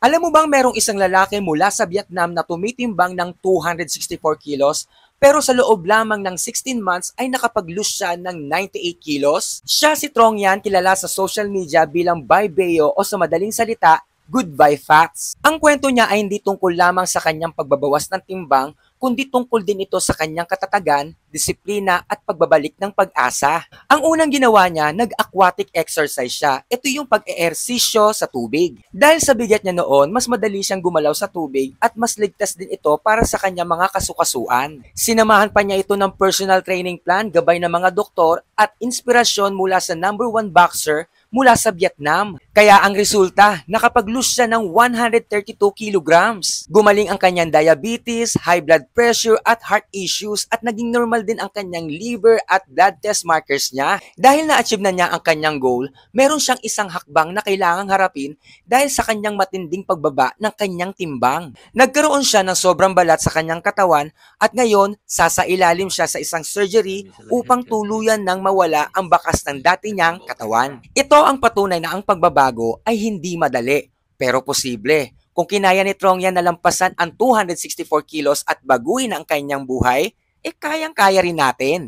Alam mo bang merong isang lalaki mula sa Vietnam na tumitimbang ng 264 kilos pero sa loob lamang ng 16 months ay nakapag-lose siya ng 98 kilos? Siya si Trong Yan, kilala sa social media bilang Bai Beo o sa madaling salita, Goodbye Fats. Ang kwento niya ay hindi tungkol lamang sa kanyang pagbabawas ng timbang, kundi tungkol din ito sa kanyang katatagan, disiplina at pagbabalik ng pag-asa. Ang unang ginawa niya, nag-aquatic exercise siya. Ito yung pag-eehersisyo sa tubig. Dahil sa bigat niya noon, mas madali siyang gumalaw sa tubig at mas ligtas din ito para sa kanyang mga kasukasuan. Sinamahan pa niya ito ng personal training plan, gabay ng mga doktor at inspirasyon mula sa #1 boxer mula sa Vietnam. Kaya ang resulta, nakapag-lose siya ng 132 kilograms. Gumaling ang kanyang diabetes, high blood pressure at heart issues at naging normal din ang kanyang liver at blood test markers niya. Dahil na-achieve na niya ang kanyang goal, meron siyang isang hakbang na kailangang harapin dahil sa kanyang matinding pagbaba ng kanyang timbang. Nagkaroon siya ng sobrang balat sa kanyang katawan at ngayon sasailalim siya sa isang surgery upang tuluyan nang mawala ang bakas ng dati niyang katawan. Ito ang patunay na ang pagbabago ay hindi madali, pero posible. Kung kinaya ni Trong Yan na lampasan ang 264 kilos at baguhin ang kanyang buhay, kayang-kaya rin natin.